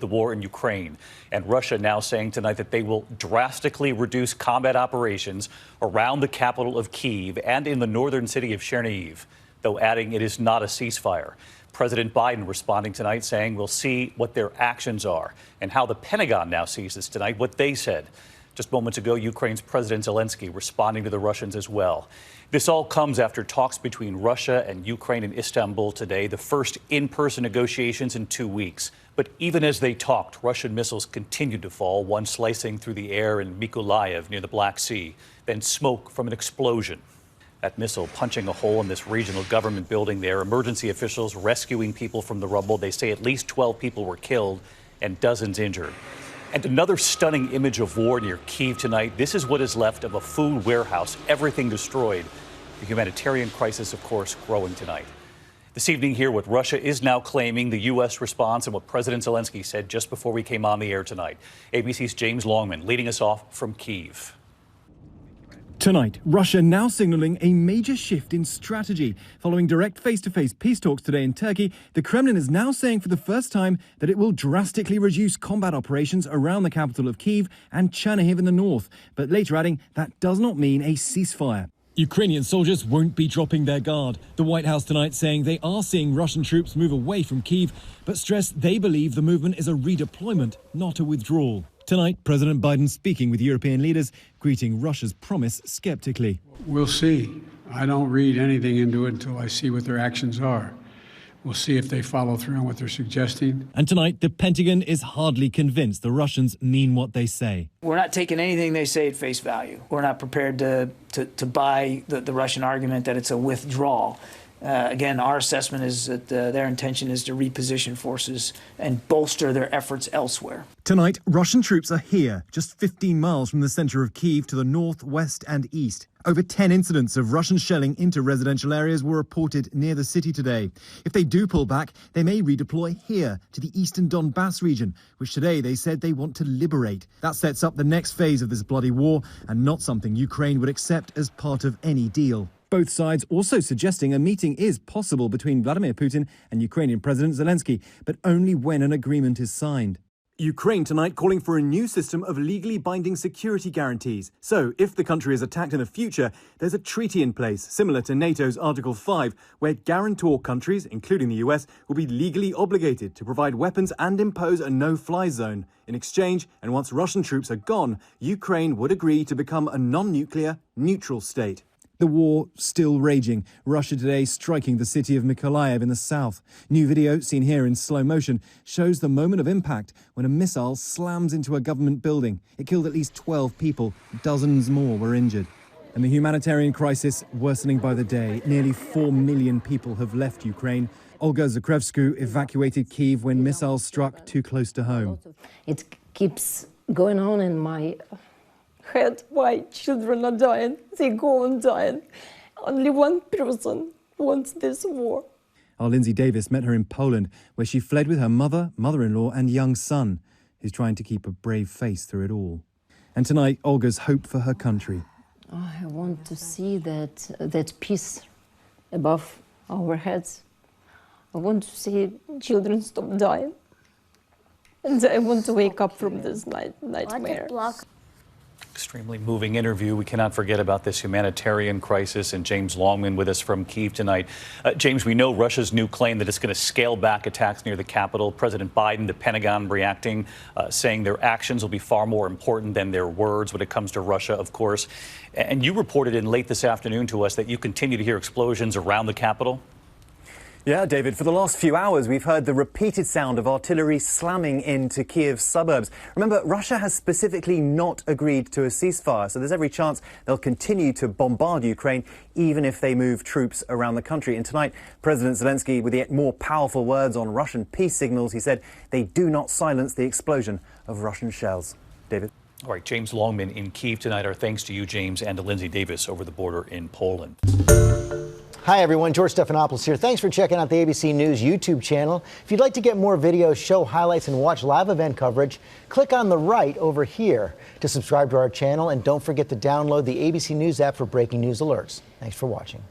the war in Ukraine, and Russia now saying tonight that they will drastically reduce combat operations around the capital of Kyiv and in the northern city of Chernihiv, though adding it is not a ceasefire. President Biden responding tonight saying we'll see what their actions are and how the Pentagon now sees this tonight, what they said. Just moments ago, Ukraine's President Zelensky responding to the Russians as well. This all comes after talks between Russia and Ukraine in Istanbul today, the first in-person negotiations in 2 weeks. But even as they talked, Russian missiles continued to fall, one slicing through the air in Mykolaiv near the Black Sea, then smoke from an explosion. That missile punching a hole in this regional government building there. Emergency officials rescuing people from the rubble. They say at least 12 people were killed and dozens injured. And another stunning image of war near Kyiv tonight. This is what is left of a food warehouse, everything destroyed. The humanitarian crisis, of course, growing tonight. This evening, hear what Russia is now claiming, the U.S. response, and what President Zelensky said just before we came on the air tonight. ABC's James Longman leading us off from Kyiv. Tonight, Russia now signaling a major shift in strategy. Following direct face-to-face peace talks today in Turkey, the Kremlin is now saying for the first time that it will drastically reduce combat operations around the capital of Kyiv and Chernihiv in the north, but later adding that does not mean a ceasefire. Ukrainian soldiers won't be dropping their guard. The White House tonight saying they are seeing Russian troops move away from Kyiv, but stress they believe the movement is a redeployment, not a withdrawal. Tonight, President Biden speaking with European leaders, greeting Russia's promise skeptically. We'll see. I don't read anything into it until I see what their actions are. We'll see if they follow through on what they're suggesting. And tonight, the Pentagon is hardly convinced the Russians mean what they say. We're not taking anything they say at face value. We're not prepared to buy the Russian argument that it's a withdrawal. Again, our assessment is that their intention is to reposition forces and bolster their efforts elsewhere. Tonight, Russian troops are here, just 15 miles from the center of Kyiv to the north, west and east. Over 10 incidents of Russian shelling into residential areas were reported near the city today. If they do pull back, they may redeploy here to the eastern Donbass region, which today they said they want to liberate. That sets up the next phase of this bloody war and not something Ukraine would accept as part of any deal. Both sides also suggesting a meeting is possible between Vladimir Putin and Ukrainian President Zelensky, but only when an agreement is signed. Ukraine tonight calling for a new system of legally binding security guarantees. So if the country is attacked in the future, there's a treaty in place similar to NATO's Article 5, where guarantor countries, including the US, will be legally obligated to provide weapons and impose a no-fly zone. In exchange, and once Russian troops are gone, Ukraine would agree to become a non-nuclear, neutral state. The war still raging. Russia today striking the city of Mykolaiv in the south. New video, seen here in slow motion, shows the moment of impact when a missile slams into a government building. It killed at least 12 people. Dozens more were injured. And the humanitarian crisis worsening by the day. Nearly 4 million people have left Ukraine. Olga Zakrevsku evacuated Kyiv when missiles struck too close to home. It keeps going on in my head. Why children are dying? They go on dying. Only one person wants this war. Our Lindsay Davis met her in Poland, where she fled with her mother, mother-in-law and young son, who's trying to keep a brave face through it all. And tonight, Olga's hope for her country. Oh, I want to see that peace above our heads. I want to see children stop dying. And I want to wake up from this nightmare. Extremely moving interview. We cannot forget about this humanitarian crisis. And James Longman with us from Kyiv tonight. James, we know Russia's new claim that it's going to scale back attacks near the capital. President Biden, the Pentagon reacting, saying their actions will be far more important than their words when it comes to Russia, of course. And you reported in late this afternoon to us that you continue to hear explosions around the capital. Yeah, David, for the last few hours, we've heard the repeated sound of artillery slamming into Kyiv's suburbs. Remember, Russia has specifically not agreed to a ceasefire, so there's every chance they'll continue to bombard Ukraine, even if they move troops around the country. And tonight, President Zelensky, with yet more powerful words on Russian peace signals, he said they do not silence the explosion of Russian shells. David? All right, James Longman in Kyiv tonight. Our thanks to you, James, and to Lindsay Davis over the border in Poland. Hi, everyone. George Stephanopoulos here. Thanks for checking out the ABC News YouTube channel. If you'd like to get more videos, show highlights, and watch live event coverage, click on the right over here to subscribe to our channel. And don't forget to download the ABC News app for breaking news alerts. Thanks for watching.